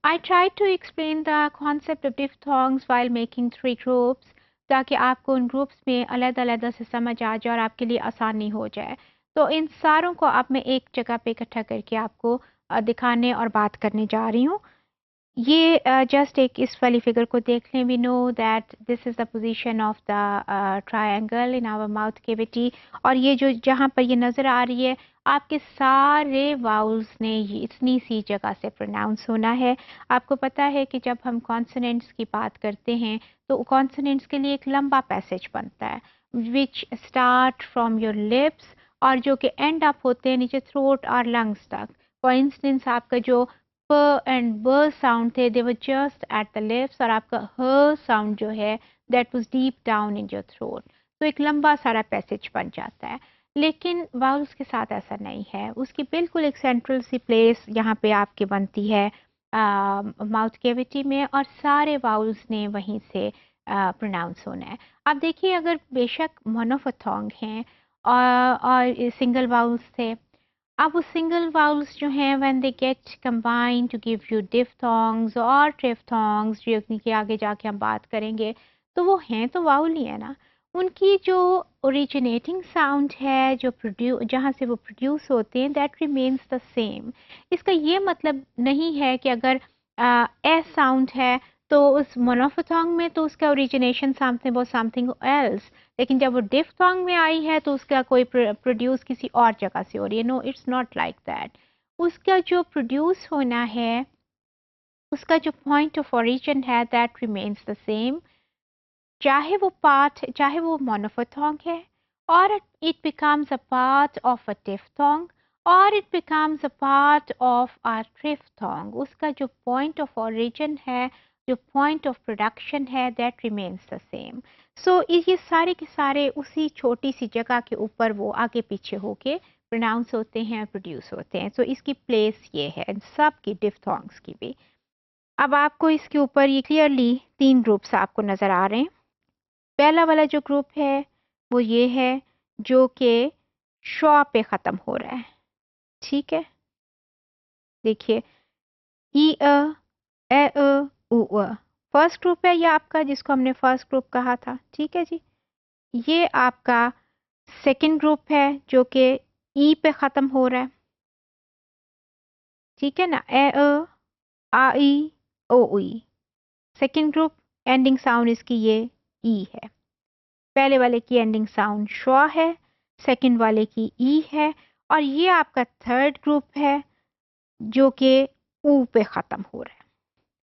I tried to explain the concept of diphthongs while making three groups ताकि आपको उन groups में अलग-अलग से समझ आ जाए और आपके लिए आसानी हो जाए। तो इन सारों को अब मैं एक जगह पे इकट्ठा करके आपको दिखाने और बात करने जा रही हूँ। ये जस्ट एक इस वाली फिगर को देख लें। We know that this is the position of the triangle in our mouth cavity और ये जो जहाँ पर ये नज़र आ रही है आपके सारे वाउल्स ने ये इतनी सी जगह से प्रोनाउंस होना है। आपको पता है कि जब हम कॉन्सोनेंट्स की बात करते हैं तो कॉन्सोनेंट्स के लिए एक लंबा पैसेज बनता है which start from your lips और जो कि एंड अप होते हैं नीचे थ्रोट और लंग्स तक। फॉर इंस्टेंस आपका जो प एंड ब साउंड थे they were just at the lips और आपका ह साउंड जो है that was deep down in your throat. तो एक लंबा सारा पैसेज बन जाता है। लेकिन वाउल्स के साथ ऐसा नहीं है। उसकी बिल्कुल एक सेंट्रल सी प्लेस यहाँ पे आपके बनती है माउथ कैविटी में और सारे वाउल्स ने वहीं से प्रोनाउंस होना है। अब देखिए अगर बेशक मोनोफोथोंग हैं और सिंगल वाउल्स थे अब वो सिंगल वाउल्स जो हैं when they get combined to give you diphthongs और ट्रिफ्थोंग्स जो कि आगे जाके हम बात करेंगे तो वो हैं तो वाउल ही है ना। उनकी जो ओरिजिनेटिंग साउंड है जो जहाँ से वो प्रोड्यूस होते हैं दैट रिमेन्स द सेम। इसका ये मतलब नहीं है कि अगर एस साउंड है तो उस मोनोफोथोंग में तो उसका ओरिजिनेशन समथिंग वो समथिंग एल्स लेकिन जब वो डिफ्थोंग में आई है तो उसका कोई प्रोड्यूस किसी और जगह से हो रही है। No it's not like that. उसका जो प्रोड्यूस होना है उसका जो पॉइंट ऑफ ओरिजिन है दैट रिमेन्स द सेम चाहे वो पार्ट चाहे वो मोनोफोथोंग है और it becomes a part of a diphthong और it becomes a part of a triphthong. उसका जो पॉइंट ऑफ ओरिजिन है जो पॉइंट ऑफ प्रोडक्शन है that remains the same. So ये सारे के सारे उसी छोटी सी जगह के ऊपर वो आगे पीछे होके प्रोनाउंस होते हैं प्रोड्यूस होते हैं। सो इसकी प्लेस ये है सब की डिफ्थोंग्स की भी। अब आपको इसके ऊपर ये क्लियरली तीन ग्रुप्स आपको नजर आ रहे हैं। पहला वाला जो ग्रुप है वो ये है जो कि शॉ पे ख़त्म हो रहा है। ठीक है देखिए ई ए उ फर्स्ट ग्रुप है ये आपका जिसको हमने फर्स्ट ग्रुप कहा था। ठीक है जी। ये आपका सेकंड ग्रुप है जो कि ई पे ख़त्म हो रहा है। ठीक है ना ए आ ई ओ ई सेकंड ग्रुप एंडिंग साउंड इसकी ये ई है। पहले वाले की एंडिंग साउंड श्वा है सेकंड वाले की ई है और ये आपका थर्ड ग्रुप है जो कि ऊ पे ख़त्म हो रहा है।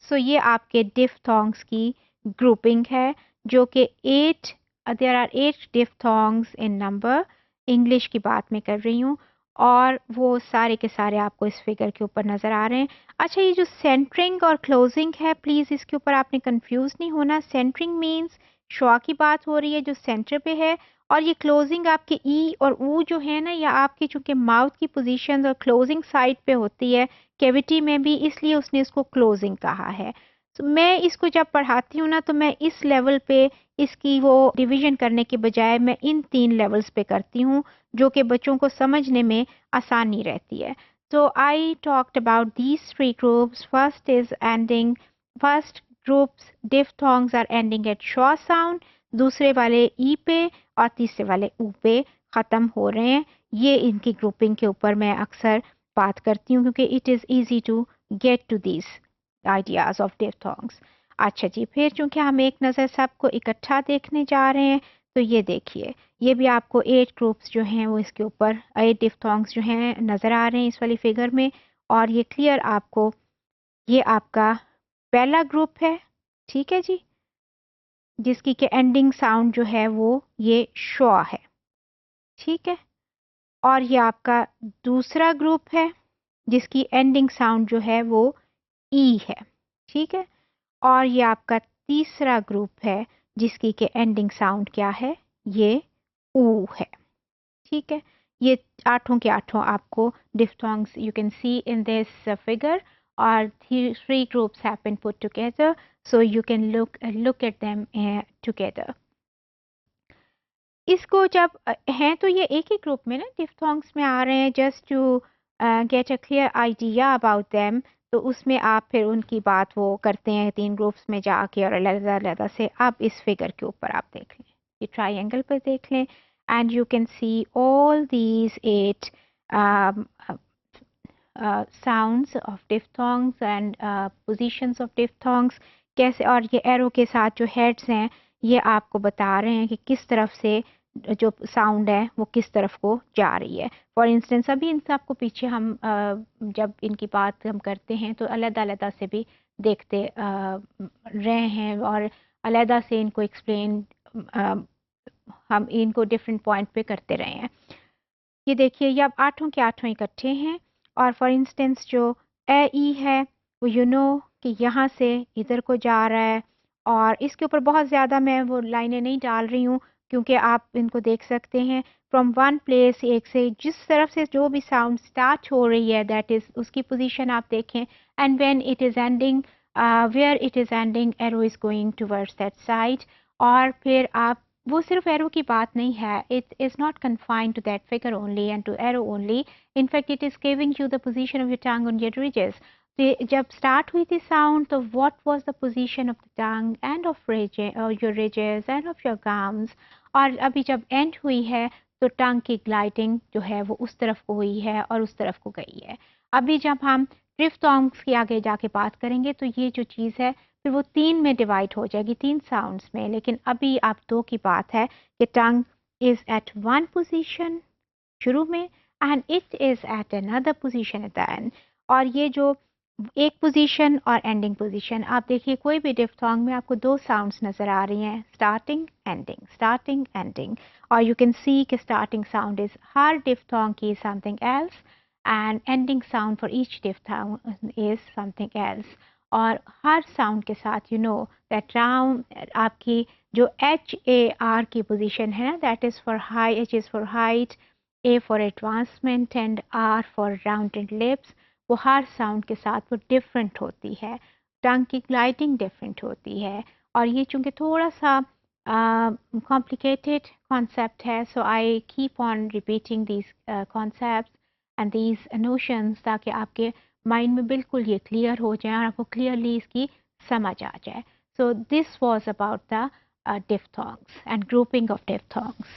सो ये आपके डिफ्थोंग्स की ग्रुपिंग है जो कि 8 there are 8 diphthongs in number. English की बात मैं कर रही हूँ और वो सारे के सारे आपको इस फिगर के ऊपर नज़र आ रहे हैं। अच्छा ये जो सेंटरिंग और क्लोजिंग है प्लीज़ इसके ऊपर आपने कंफ्यूज नहीं होना। सेंटरिंग मीन्स श्वा की बात हो रही है जो सेंटर पे है और ये क्लोजिंग आपके ई और ऊ जो है ना या आपकी चूंकि माउथ की पोजीशन और क्लोजिंग साइड पे होती है कैविटी में भी इसलिए उसने इसको क्लोजिंग कहा है। तो मैं इसको जब पढ़ाती हूँ ना तो मैं इस लेवल पे इसकी वो डिवीजन करने के बजाय मैं इन तीन लेवल्स पे करती हूँ जो कि बच्चों को समझने में आसानी रहती है। तो I talked about these three groups. First is ending first groups diphthongs are ending at schwa sound दूसरे वाले ई पे और तीसरे वाले ऊ पे ख़त्म हो रहे हैं। ये इनकी ग्रुपिंग के ऊपर मैं अक्सर बात करती हूँ क्योंकि it is easy to get to these ideas of diphthongs. अच्छा जी फिर चूंकि हम एक नज़र सबको इकट्ठा देखने जा रहे हैं तो ये देखिए ये भी आपको 8 ग्रुप्स जो हैं वो इसके ऊपर 8 डिफ्थोंग्स जो हैं नज़र आ रहे हैं इस वाली फिगर में और ये क्लियर आपको ये आपका पहला ग्रुप है। ठीक है जी जिसकी के एंडिंग साउंड जो है वो ये शॉ है। ठीक है और ये आपका दूसरा ग्रुप है जिसकी एंडिंग साउंड जो है वो ई है। ठीक है और ये आपका तीसरा ग्रुप है जिसकी के एंडिंग साउंड क्या है ये ऊ है। ठीक है ये आठों के आठों आपको diphthongs you can see in this figure और three groups have been put together so you can look at them together। इसको जब हैं तो ये एक ही ग्रुप में ना डिफ्थोंग्स में आ रहे हैं just to get a clear idea about them تو اس میں آپ پھر ان کی بات وہ کرتے ہیں 3 گروپس میں جا کے اور علیحدہ علیحدہ سے. اب اس فگر کے اوپر آپ دیکھ لیں, یہ ٹرائی اینگل پر دیکھ لیں, and you can C all these 8 sounds of diphthongs and positions of diphthongs کیسے, اور یہ ایرو کے ساتھ جو ہیڈز ہیں یہ آپ کو بتا رہے ہیں کہ کس طرف سے جو ساؤنڈ ہے وہ کس طرف کو جا رہی ہے. فار انسٹنس ابھی ان سب کو پیچھے ہم جب ان کی بات ہم کرتے ہیں تو علیحدہ علیحدہ سے بھی دیکھتے رہے ہیں اور علیحدہ سے ان کو ایکسپلین ہم ان کو ڈفرینٹ پوائنٹ پہ کرتے رہے ہیں. یہ دیکھیے یہ اب 8 کے 8 اکٹھے ہیں, اور فار انسٹنس جو اے ای ہے وہ کہ یہاں سے ادھر کو جا رہا ہے, اور اس کے اوپر بہت زیادہ میں وہ لائنیں نہیں ڈال رہی ہوں کیونکہ آپ ان کو دیکھ سکتے ہیں فرام ون پلیس, ایک سے جس طرف سے جو بھی ساؤنڈ اسٹارٹ ہو رہی ہے دیٹ از اس کی پوزیشن آپ دیکھیں, and when it is ending where it is ending arrow is going towards that side. اور پھر آپ وہ صرف ایرو کی بات نہیں ہے, it is not confined to that figure only and to arrow only, in fact it is giving you the position of your tongue on your ridges. جب اسٹارٹ ہوئی تھی ساؤنڈ تو what was the position of the tongue and of your ridges and of your gums, اور ابھی جب and ہوئی ہے تو ٹنگ کی گلائڈنگ جو ہے وہ اس طرف کو ہوئی ہے اور اس طرف کو گئی ہے. ابھی جب ہم ڈفتھونگس کی آگے جا کے بات کریں گے تو یہ جو چیز ہے پھر وہ 3 میں ڈیوائڈ ہو جائے گی, 3 ساؤنڈس میں, لیکن ابھی آپ 2 کی بات ہے کہ tongue is at one position شروع میں and it is at another position at the end. اور یہ جو ایک پوزیشن اور اینڈنگ پوزیشن, آپ دیکھیے کوئی بھی ڈفتھونگ میں آپ کو 2 ساؤنڈس نظر آ رہی ہیں, اسٹارٹنگ اینڈنگ, اسٹارٹنگ اینڈنگ, اور یو کین سی کہ اسٹارٹنگ ساؤنڈ از ہر ڈفتھونگ کی something else and ending sound for each diphthong is something else. اور ہر ساؤنڈ کے ساتھ دیٹ آپ کی جو ایچ اے آر کی پوزیشن ہے that is for high, H is for height, A for advancement and R for rounded lips, وہ ہر ساؤنڈ کے ساتھ وہ ڈفرینٹ ہوتی ہے, ٹنگ کی گلائڈنگ ڈفرینٹ ہوتی ہے. اور یہ چونکہ تھوڑا سا complicated concept ہے, so I keep on repeating these concepts and these notions تاکہ آپ کے مائنڈ میں بالکل یہ کلیئر ہو جائے اور آپ کو کلیئرلی اس کی سمجھ آ جائے. So this was about the diphthongs and grouping of diphthongs.